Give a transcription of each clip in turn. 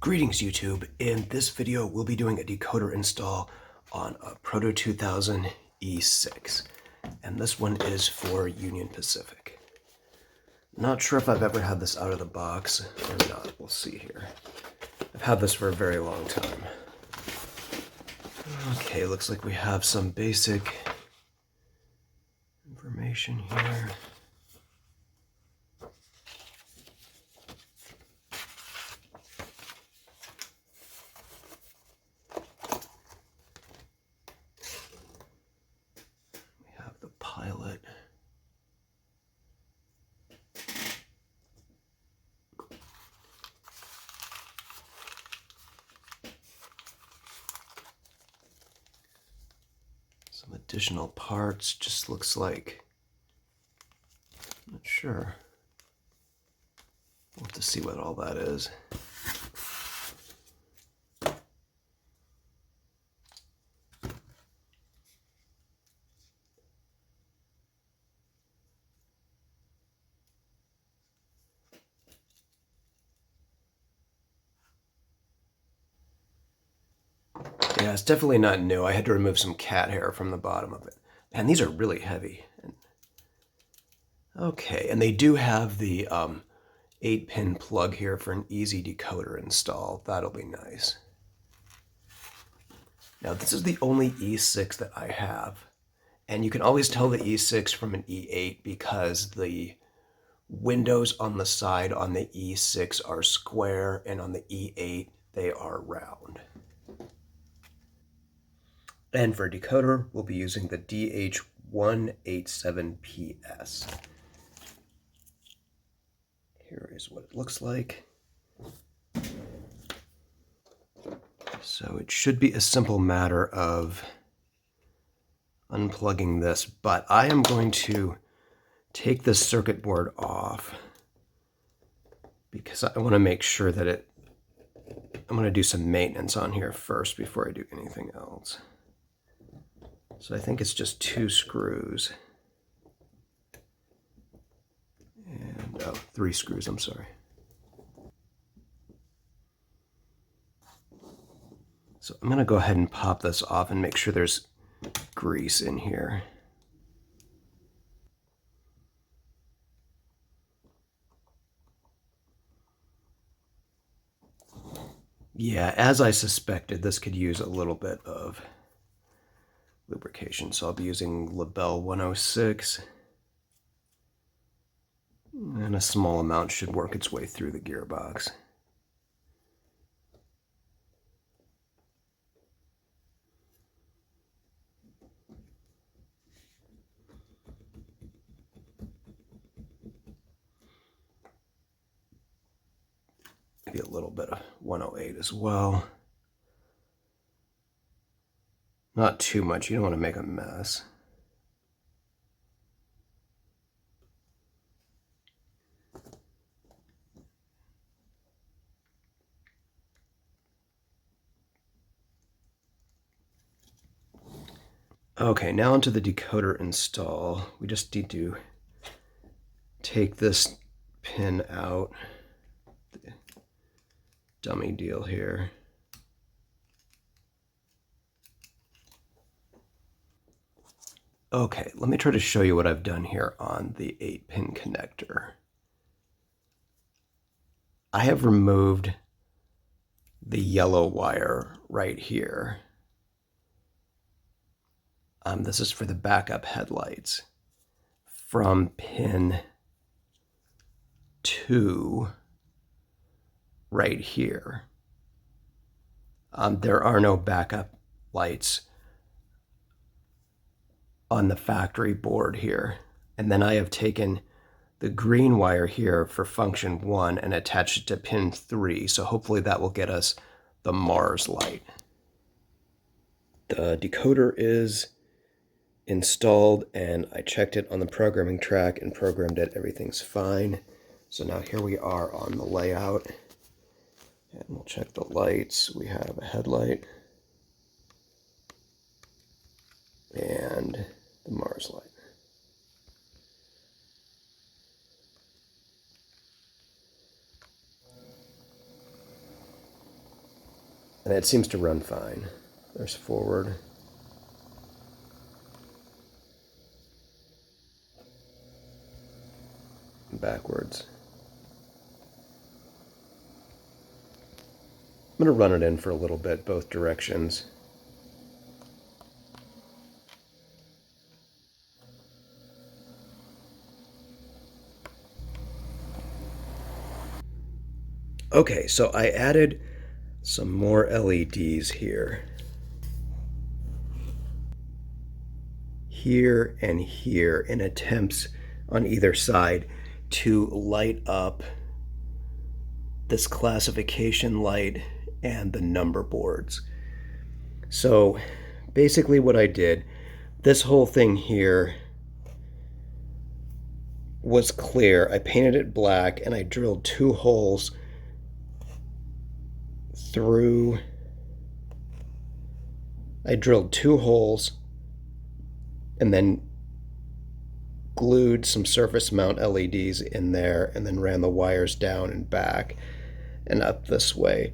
Greetings YouTube. In this video we'll be doing a decoder install on a Proto2000 E6, and this one is for Union Pacific. Not sure if I've ever had this out of the box or not. We'll see here. I've had this for a very long time. Okay, looks like we have some basic information here. Pilot. Some additional parts, just looks like, I'm not sure. We'll have to see what all that is. Yeah, it's definitely not new. I had to remove some cat hair from the bottom of it. Man, these are really heavy. Okay, and they do have the 8-pin plug here for an easy decoder install. That'll be nice. Now, this is the only E6 that I have. And you can always tell the E6 from an E8 because the windows on the side on the E6 are square, and on the E8 they are round. And for decoder, we'll be using the DH-187PS. Here is what it looks like. So it should be a simple matter of unplugging this, but I am going to take this circuit board off because I want to make sure that I'm going to do some maintenance on here first before I do anything else. So I think it's just 2 screws. And, 3 screws, I'm sorry. So I'm going to go ahead and pop this off and make sure there's grease in here. Yeah, as I suspected, this could use a little bit of lubrication. So I'll be using Label 106. And a small amount should work its way through the gearbox. Maybe a little bit of 108 as well. Not too much, you don't want to make a mess. Okay, now onto the decoder install. We just need to take this pin out, the dummy deal here. Okay, let me try to show you what I've done here on the 8-pin connector. I have removed the yellow wire right here. This is for the backup headlights. From pin 2 right here. There are no backup lights on the factory board here. And then I have taken the green wire here for function 1 and attached it to pin 3. So hopefully that will get us the Mars light. The decoder is installed, and I checked it on the programming track and programmed it. Everything's fine. So now here we are on the layout, and we'll check the lights. We have a headlight and the Mars light. And it seems to run fine. There's forward. And backwards. I'm going to run it in for a little bit, both directions. Okay, so I added some more LEDs here. Here and here in attempts on either side to light up this classification light and the number boards. So basically what I did, this whole thing here was clear. I painted it black and I drilled 2 holes through. I drilled 2 holes and then glued some surface mount LEDs in there and then ran the wires down and back and up this way.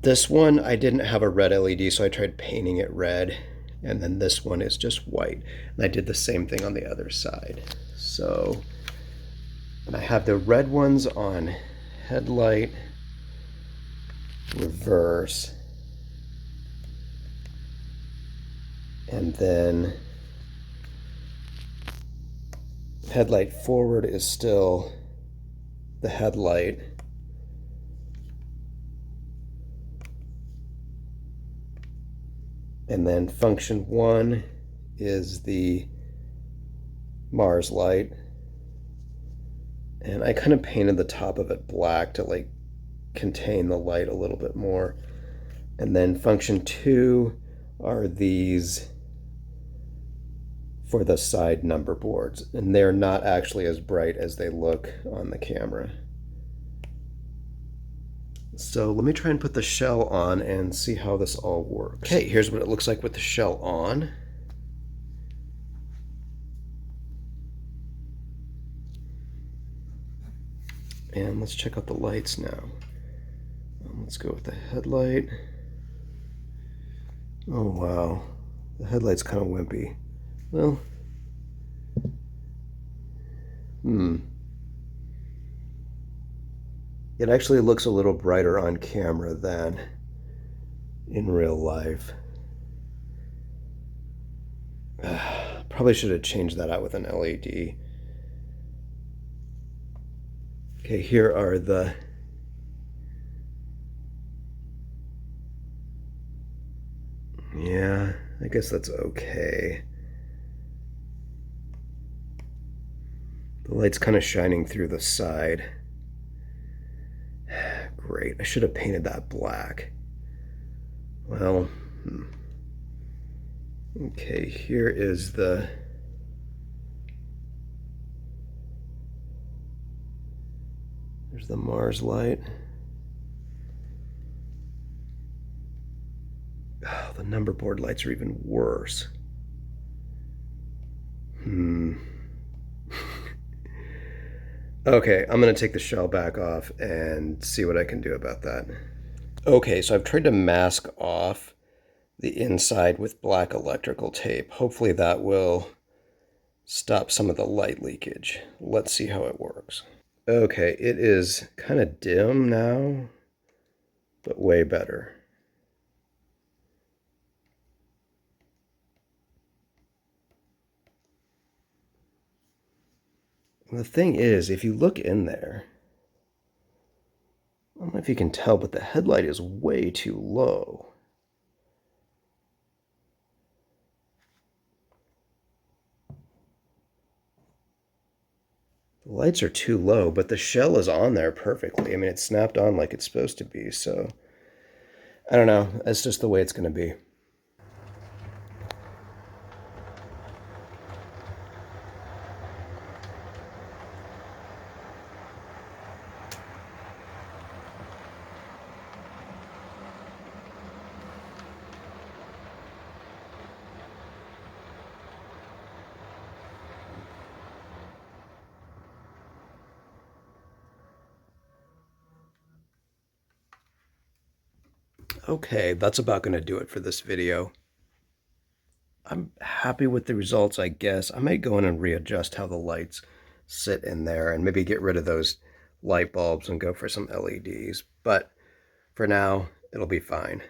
This one I didn't have a red LED, so I tried painting it red, and then this one is just white. And I did the same thing on the other side. So I have the red ones on headlight, reverse, and then headlight forward is still the headlight. And then function 1 is the Mars light. And I kind of painted the top of it black to like contain the light a little bit more. And then function 2 are these for the side number boards. And they're not actually as bright as they look on the camera. So let me try and put the shell on and see how this all works. Okay, here's what it looks like with the shell on. And let's check out the lights now. Let's go with the headlight. Oh wow, the headlight's kind of wimpy. Well, it actually looks a little brighter on camera than in real life. Probably should have changed that out with an LED. Okay, here are the yeah, I guess that's okay. The light's kind of shining through the side. Great, I should have painted that black. Well, okay, here is the there's the Mars light. Oh, the number board lights are even worse. Okay, I'm gonna take the shell back off and see what I can do about that. Okay, so I've tried to mask off the inside with black electrical tape. Hopefully that will stop some of the light leakage. Let's see how it works. Okay, it is kind of dim now, but way better. The thing is, if you look in there, I don't know if you can tell, but the headlight is way too low. The lights are too low, but the shell is on there perfectly. I mean, it's snapped on like it's supposed to be, so I don't know. That's just the way it's going to be. Okay, that's about going to do it for this video. I'm happy with the results, I guess. I might go in and readjust how the lights sit in there and maybe get rid of those light bulbs and go for some LEDs. But for now, it'll be fine.